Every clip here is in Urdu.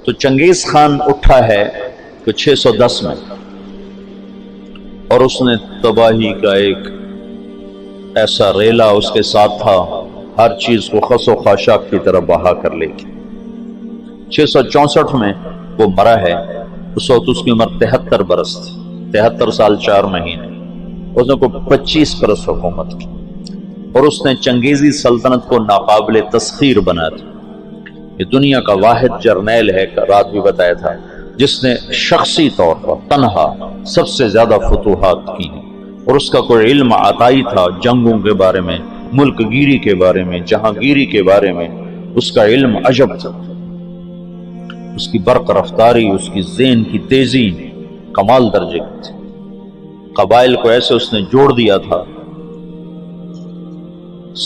تو چنگیز خان اٹھا ہے تو 610 میں، اور اس نے تباہی کا ایک ایسا ریلا اس کے ساتھ تھا، ہر چیز کو خس و خاشاک کی طرح بہا کر لے گی۔ 664 میں وہ مرا ہے، اس وقت اس کی عمر 73 برس تھی، 73 سال 4 مہینے۔ اس نے کو 25 برس حکومت کی، اور اس نے چنگیزی سلطنت کو ناقابل تسخیر بنا دیا۔ یہ دنیا کا واحد جرنیل ہے، رات بھی بتایا تھا، جس نے شخصی طور پر تنہا سب سے زیادہ فتوحات کی ہیں، اور اس کا کوئی علم عطائی تھا جنگوں کے بارے میں، ملک گیری کے بارے میں، جہاں گیری کے بارے میں اس کا علم عجب تھا۔ اس کی برق رفتاری، اس کی ذہن کی تیزی کمال درجے کی تھی۔ قبائل کو ایسے اس نے جوڑ دیا تھا،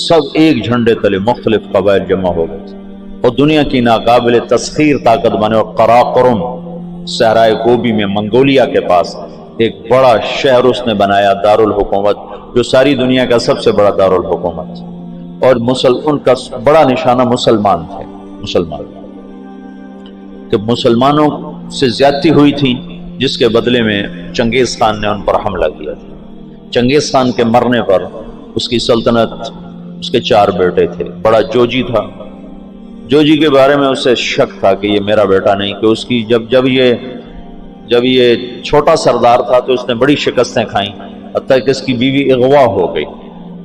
سب ایک جھنڈے تلے مختلف قبائل جمع ہو گئے تھے، اور دنیا کی ناقابل تسخیر طاقت بنے۔ اور قراقرم صحرائے گوبی میں منگولیا کے پاس ایک بڑا شہر اس نے بنایا، دارالحکومت، جو ساری دنیا کا سب سے بڑا دارالحکومت تھا، اور ان کا بڑا نشانہ مسلمان تھے۔ جب مسلمانوں سے زیادتی ہوئی تھی، جس کے بدلے میں چنگیز خان نے ان پر حملہ کیا تھا۔ چنگیز خان کے مرنے پر اس کی سلطنت، اس کے 4 بیٹے تھے۔ بڑا جوجی تھا، جوجی کے بارے میں اسے شک تھا کہ یہ میرا بیٹا نہیں، کہ اس کی جب یہ چھوٹا سردار تھا تو اس نے بڑی شکستیں کھائیں، حتیٰ کہ اس کی بیوی اغوا ہو گئی۔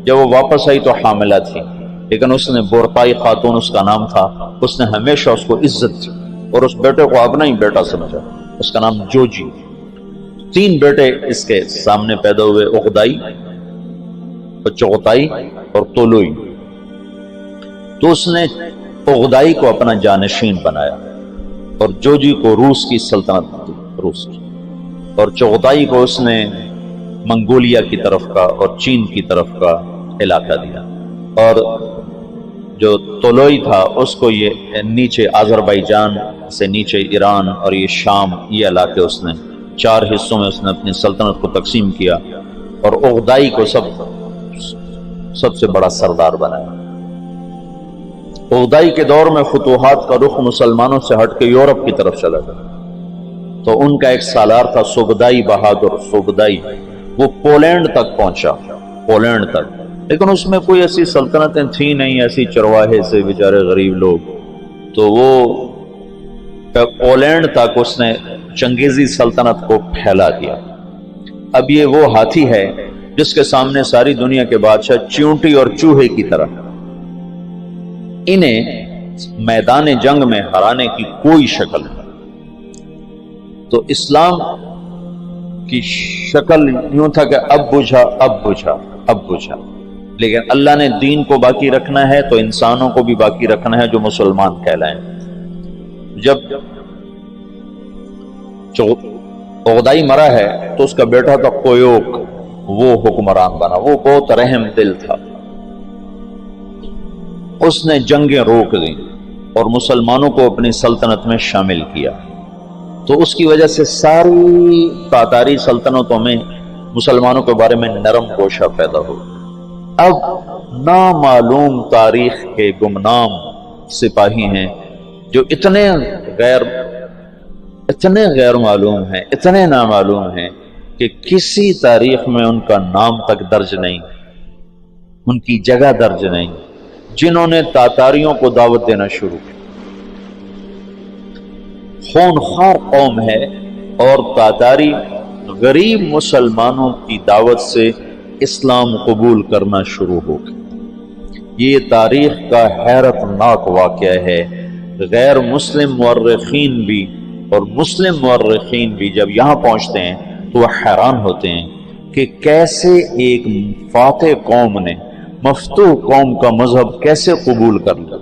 جب وہ واپس آئی تو حاملہ تھی، لیکن اس نے بورتائی خاتون اس کا نام تھا، اس نے ہمیشہ اس کو عزت دی اور اس بیٹے کو اپنا ہی بیٹا سمجھا، اس کا نام جوجی۔ 3 بیٹے اس کے سامنے پیدا ہوئے، اغدائی، چغتائی اور طولوئی۔ تو اس نے اغدائی کو اپنا جانشین بنایا، اور جوجی کو روس کی سلطنت دی، روس کی، اور چغتائی کو اس نے منگولیا کی طرف کا اور چین کی طرف کا علاقہ دیا، اور جو طولوئی تھا اس کو یہ نیچے آذربائیجان سے نیچے ایران اور یہ شام، یہ علاقے اس نے 4 حصوں میں اس نے اپنی سلطنت کو تقسیم کیا، اور اغدائی کو سب سے بڑا سردار بنایا۔ اغدائی کے دور میں فتوحات کا رخ مسلمانوں سے ہٹ کے یورپ کی طرف چلا گیا، تو ان کا ایک سالار تھا سوبدائی بہادر، سوبدائی، وہ پولینڈ تک پہنچا، پولینڈ تک، لیکن اس میں کوئی ایسی سلطنتیں تھیں نہیں، ایسی چرواہے سے بیچارے غریب لوگ، تو وہ پولینڈ تک اس نے چنگیزی سلطنت کو پھیلا دیا۔ اب یہ وہ ہاتھی ہے جس کے سامنے ساری دنیا کے بادشاہ چیونٹی اور چوہے کی طرح، انہیں میدان جنگ میں ہرانے کی کوئی شکل نہیں۔ تو اسلام کی شکل یوں تھا کہ اب بجھا، اب بجھا، اب بجھا، لیکن اللہ نے دین کو باقی رکھنا ہے تو انسانوں کو بھی باقی رکھنا ہے جو مسلمان کہلائیں۔ جب اغدائی مرا ہے تو اس کا بیٹا تھا کویوک، وہ حکمران بنا، وہ بہت رحم دل تھا، اس نے جنگیں روک دیں اور مسلمانوں کو اپنی سلطنت میں شامل کیا، تو اس کی وجہ سے ساری تاتاری سلطنتوں میں مسلمانوں کے بارے میں نرم گوشہ پیدا ہو۔ اب نامعلوم تاریخ کے گمنام سپاہی ہیں جو اتنے غیر معلوم ہیں، اتنے نامعلوم ہیں کہ کسی تاریخ میں ان کا نام تک درج نہیں، ان کی جگہ درج نہیں، جنہوں نے تاتاریوں کو دعوت دینا شروع کی۔ خونخوار قوم ہے، اور تاتاری غریب مسلمانوں کی دعوت سے اسلام قبول کرنا شروع ہو گیا۔ یہ تاریخ کا حیرت ناک واقعہ ہے۔ غیر مسلم مورخین بھی اور مسلم مورخین بھی جب یہاں پہنچتے ہیں تو وہ حیران ہوتے ہیں کہ کیسے ایک فاتح قوم نے مفتوح قوم کا مذہب کیسے قبول کر لیا۔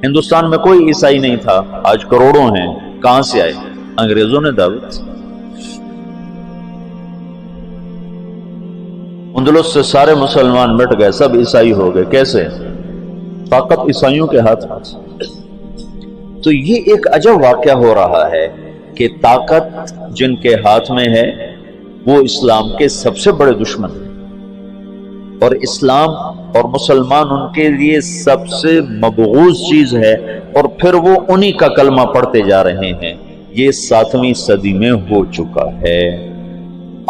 ہندوستان میں کوئی عیسائی نہیں تھا، آج کروڑوں ہیں، کہاں سے آئے؟ انگریزوں نے دعوت۔ اندلس سے سارے مسلمان مٹ گئے، سب عیسائی ہو گئے، کیسے؟ طاقت عیسائیوں کے ہاتھ میں۔ تو یہ ایک عجب واقعہ ہو رہا ہے کہ طاقت جن کے ہاتھ میں ہے وہ اسلام کے سب سے بڑے دشمن ہیں، اور اسلام اور مسلمان ان کے لیے سب سے مبغوض چیز ہے، اور پھر وہ انہی کا کلمہ پڑھتے جا رہے ہیں۔ یہ 7ویں صدی میں ہو چکا ہے۔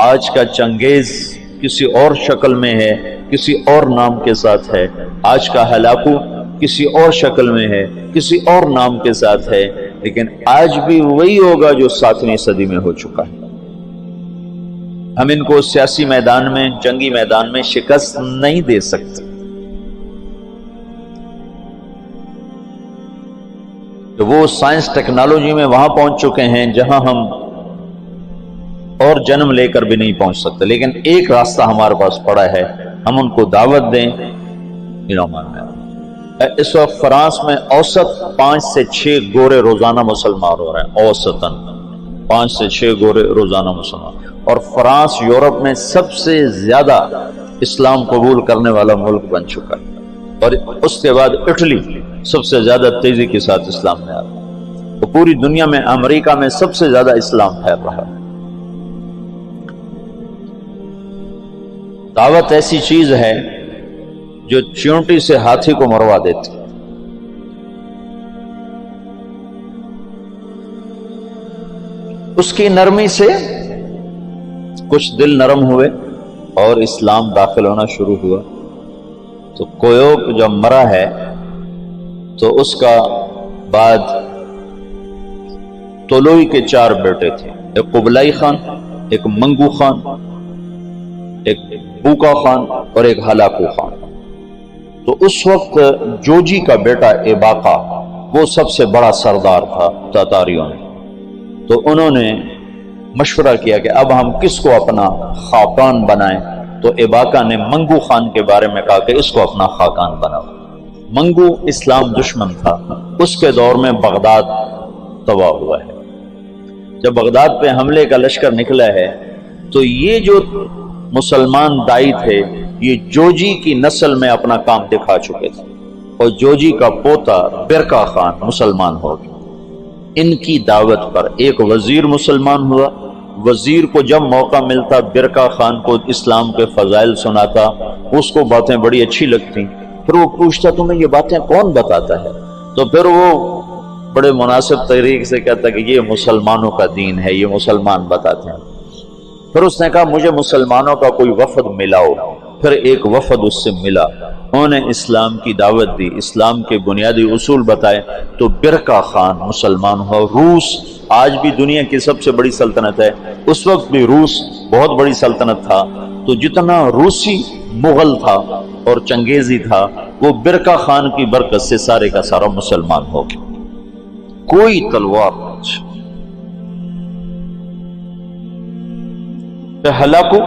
آج کا چنگیز کسی اور شکل میں ہے، کسی اور نام کے ساتھ ہے۔ آج کا ہلاکو کسی اور شکل میں ہے، کسی اور نام کے ساتھ ہے، لیکن آج بھی وہی ہوگا جو 7ویں صدی میں ہو چکا ہے۔ ہم ان کو سیاسی میدان میں، جنگی میدان میں شکست نہیں دے سکتے۔ تو وہ سائنس ٹیکنالوجی میں وہاں پہنچ چکے ہیں جہاں ہم اور جنم لے کر بھی نہیں پہنچ سکتے، لیکن ایک راستہ ہمارے پاس پڑا ہے، ہم ان کو دعوت دیں۔ اس وقت فرانس میں اوسط 5 سے 6 گورے روزانہ مسلمان ہو رہے ہیں، اوسطاً 5 سے 6 گورے روزانہ مسلمان، اور فرانس یورپ میں سب سے زیادہ اسلام قبول کرنے والا ملک بن چکا ہے، اور اس کے بعد اٹلی سب سے زیادہ تیزی کے ساتھ اسلام میں آ رہا ہے، تو پوری دنیا میں امریکہ میں سب سے زیادہ اسلام پھیل رہا ہے۔ دعوت ایسی چیز ہے جو چیونٹی سے ہاتھی کو مروا دیتی۔ اس کی نرمی سے کچھ دل نرم ہوئے اور اسلام داخل ہونا شروع ہوا۔ تو کویوک جب مرا ہے تو اس کا بعد طلوئی کے 4 بیٹے تھے، ایک قبلائی خان، ایک منگو خان، ایک بوکا خان اور ایک ہلاکو خان۔ تو اس وقت جوجی کا بیٹا ایباقا وہ سب سے بڑا سردار تھا تاتاریوں میں، تو انہوں نے مشورہ کیا کہ اب ہم کس کو اپنا خاقان بنائیں، تو ایباقا نے منگو خان کے بارے میں کہا کہ اس کو اپنا خاقان بناؤ۔ منگو اسلام دشمن تھا، اس کے دور میں بغداد تباہ ہوا ہے۔ جب بغداد پہ حملے کا لشکر نکلا ہے تو یہ جو مسلمان دائی تھے یہ جوجی کی نسل میں اپنا کام دکھا چکے تھے، اور جوجی کا پوتا برکا خان مسلمان ہو گیا۔ ان کی دعوت پر ایک وزیر مسلمان ہوا۔ وزیر کو جب موقع ملتا برکا خان کو اسلام کے فضائل سناتا، اس کو باتیں بڑی اچھی لگتی، پھر وہ پوچھتا تمہیں یہ باتیں کون بتاتا ہے؟ تو پھر وہ بڑے مناسب طریقے سے کہتا کہ یہ مسلمانوں کا دین ہے، یہ مسلمان بتاتے ہیں۔ پھر اس نے کہا مجھے مسلمانوں کا کوئی وفد ملاؤ۔ پھر ایک وفد اس سے ملا، انہوں نے اسلام کی دعوت دی، اسلام کے بنیادی اصول بتائے، تو برکا خان مسلمان ہوا۔ روس آج بھی دنیا کی سب سے بڑی سلطنت ہے، اس وقت بھی روس بہت بڑی سلطنت تھا، تو جتنا روسی مغل تھا اور چنگیزی تھا وہ برکا خان کی برکت سے سارے کا سارا مسلمان ہو گیا۔ کوئی تلوار نہیں۔ ہلاکو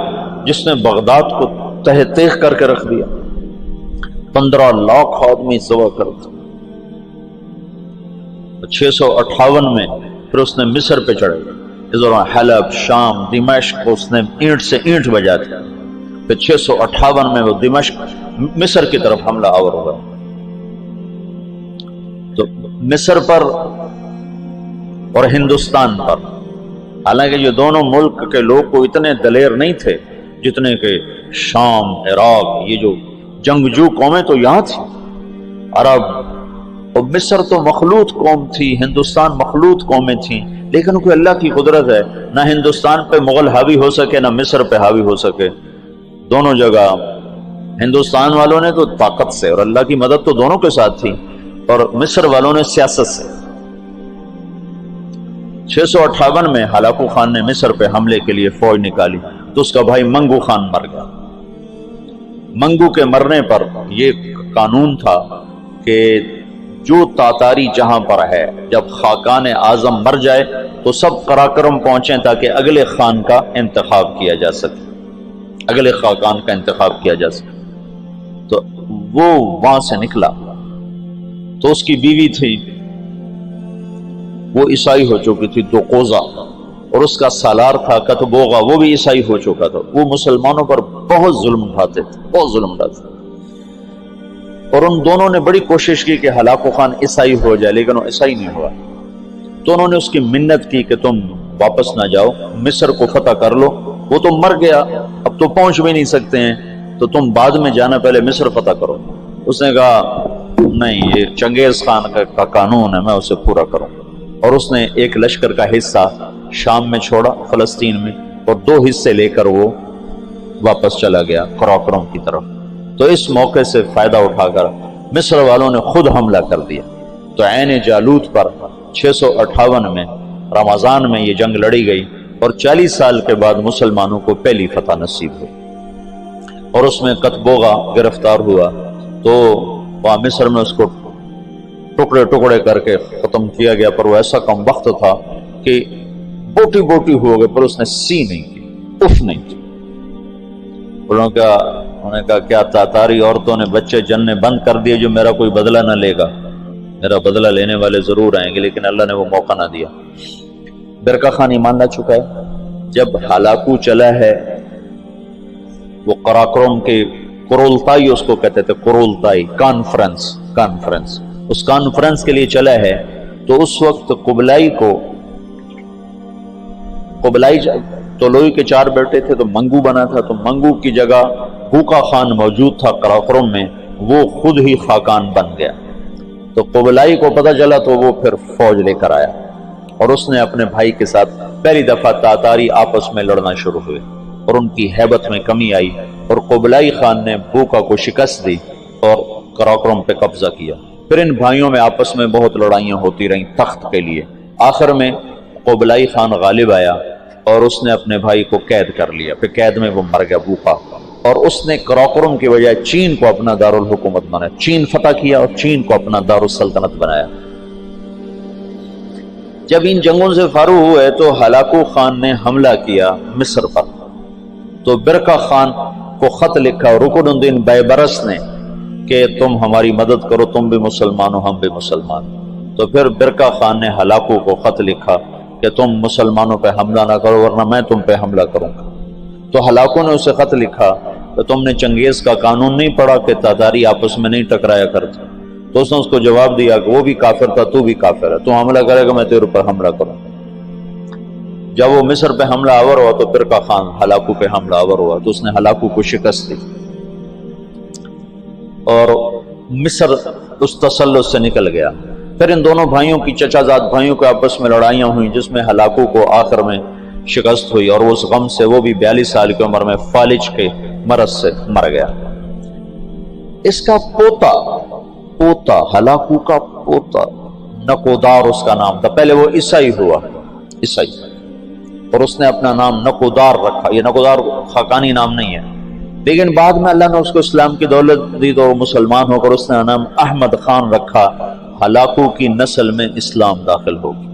جس نے بغداد کو تہ تیغ کر کے رکھ دیا، 15 لاکھ آدمی ذبح کر دیا۔ 658 میں پھر اس نے مصر پہ چڑھے، اس دوران حلب، شام، دمشق کو اس نے اینٹ سے اینٹ بجا دیا۔ پھر 658 میں وہ دمشق مصر کی طرف حملہ آور ہوا۔ تو مصر پر اور ہندوستان پر، حالانکہ یہ دونوں ملک کے لوگ کو اتنے دلیر نہیں تھے جتنے کہ شام، عراق، یہ جو جنگجو قومیں تو یہاں تھی، عرب، اور مصر تو مخلوط قوم تھی، ہندوستان مخلوط قومیں تھیں، لیکن کوئی اللہ کی قدرت ہے، نہ ہندوستان پہ مغل حاوی ہو سکے نہ مصر پہ حاوی ہو سکے۔ دونوں جگہ ہندوستان والوں نے تو طاقت سے، اور اللہ کی مدد تو دونوں کے ساتھ تھی، اور مصر والوں نے سیاست سے۔ 658 میں ہلاکو خان نے مصر پہ حملے کے لیے فوج نکالی تو اس کا بھائی منگو خان مر گیا۔ منگو کے مرنے پر یہ قانون تھا کہ جو تاتاری جہاں پر ہے، جب خاقان اعظم مر جائے تو سب قراقرم پہنچیں تاکہ اگلے خان کا انتخاب کیا جا سکے، اگلے خاقان کا انتخاب کیا جا سکے۔ تو وہ وہاں سے نکلا، تو اس کی بیوی تھی وہ عیسائی ہو چکی تھی، دوقوزہ، اور اس کا سالار تھا کتبوغا، وہ بھی عیسائی ہو چکا تھا۔ وہ مسلمانوں پر بہت ظلم اٹھاتے تھے، بہت ظلم اٹھاتے تھے، اور ان دونوں نے بڑی کوشش کی کہ ہلاکو خان عیسائی ہو جائے، لیکن وہ عیسائی نہیں ہوا۔ تو انہوں نے اس کی منت کی کہ تم واپس نہ جاؤ، مصر کو فتح کر لو۔ وہ تو مر گیا، اب تو پہنچ بھی نہیں سکتے ہیں، تو تم بعد میں جانا، پہلے مصر فتح کرو۔ اس نے کہا نہیں، یہ چنگیز خان کا قانون ہے، میں اسے پورا کروں۔ اور اس نے ایک لشکر کا حصہ شام میں چھوڑا، فلسطین میں، اور 2 حصے لے کر وہ واپس چلا گیا قراقرم کی طرف۔ تو اس موقع سے فائدہ اٹھا کر مصر والوں نے خود حملہ کر دیا۔ تو عین جالوت پر 658 میں رمضان میں یہ جنگ لڑی گئی، اور 40 سال کے بعد مسلمانوں کو پہلی فتح نصیب ہوئی۔ اور اس میں قطبوغا گرفتار ہوا، تو وہاں مصر میں اس کو ٹکڑے ٹکڑے کر کے ختم کیا گیا، پر وہ ایسا کم وقت تھا کہ بوٹی بوٹی ہو گئے، پر اس نے سی نہیں کی، اف نہیں کی۔ انہوں نے کہا کیا تاتاری عورتوں نے بچے جننے بند کر دیے جو میرا کوئی بدلہ نہ لے گا؟ میرا بدلہ لینے والے ضرور آئیں گے، لیکن اللہ نے وہ موقع نہ دیا۔ برقع خان ایمان لا چکا ہے۔ جب ہلاکو چلا ہے، وہ قراقرم کے قرولتائی اس کو کہتے تھے، قرولتائی کانفرنس، اس کانفرنس کے لیے چلا ہے، تو اس وقت قبلائی طولوئی کے 4 بیٹے تھے، تو منگو بنا تھا، تو منگو کی جگہ بوقا خان موجود تھا قراقرم میں، وہ خود ہی خاقان بن گیا۔ تو قبلائی کو پتہ چلا، تو وہ پھر فوج لے کر آیا، اور اس نے اپنے بھائی کے ساتھ پہلی دفعہ تاتاری آپس میں لڑنا شروع ہوئے، اور ان کی ہیبت میں کمی آئی، اور قبلائی خان نے بوقا کو شکست دی اور قراقرم پہ قبضہ کیا۔ پھر ان بھائیوں میں آپس میں بہت لڑائیاں ہوتی رہیں تخت کے لیے۔ آخر میں قبلائی خان غالب آیا، اور اس نے اپنے بھائی کو قید کر لیا، پھر قید میں وہ مر گیا بوقا، اور اس نے قراقرم کی بجائے چین کو اپنا دارالحکومت بنایا، چین فتح کیا اور چین کو اپنا دارالسلطنت بنایا۔ جب ان جنگوں سے فارغ ہوئے تو ہلاکو خان نے حملہ کیا مصر پر، تو برقع خان کو خط لکھا رکن الدین بیبرس نے کہ تم ہماری مدد کرو، تم بھی مسلمان ہو، ہم بھی مسلمان۔ تو پھر برقع خان نے ہلاکو کو خط لکھا کہ تم مسلمانوں پہ حملہ نہ کرو ورنہ میں تم پہ حملہ کروں گا۔ تو ہلاکو نے اسے خط لکھا کہ تم نے چنگیز کا قانون نہیں پڑھا کہ تاتاری آپس میں نہیں ٹکرایا کرتے؟ تو اس نے اس کو جواب دیا کہ وہ بھی کافر تھا، تو بھی کافر ہے، تو حملہ کرے گا میں تیرے پر حملہ کروں۔ جب وہ مصر پہ حملہ آور ہوا تو برقع خان ہلاکو پہ حملہ آور ہوا، تو اس نے ہلاکو کو شکست دی، اور مصر اس تسلط سے نکل گیا۔ پھر ان دونوں بھائیوں کی چچا زاد بھائیوں کے آپس میں لڑائیاں ہوئیں، جس میں ہلاکو کو آخر میں شکست ہوئی، اور اس غم سے وہ بھی 42 سال کی عمر میں فالج کے مرض سے مر گیا۔ اس کا پوتا ہلاکو کا پوتا نکودار اس کا نام تھا، پہلے وہ عیسائی ہوا، عیسائی، اور اس نے اپنا نام نکودار رکھا۔ یہ نکودار خاقانی نام نہیں ہے، لیکن بعد میں اللہ نے اس کو اسلام کی دولت دی تو مسلمان ہو کر اس نے نام احمد خان رکھا۔ ہلاکو کی نسل میں اسلام داخل ہو گیا۔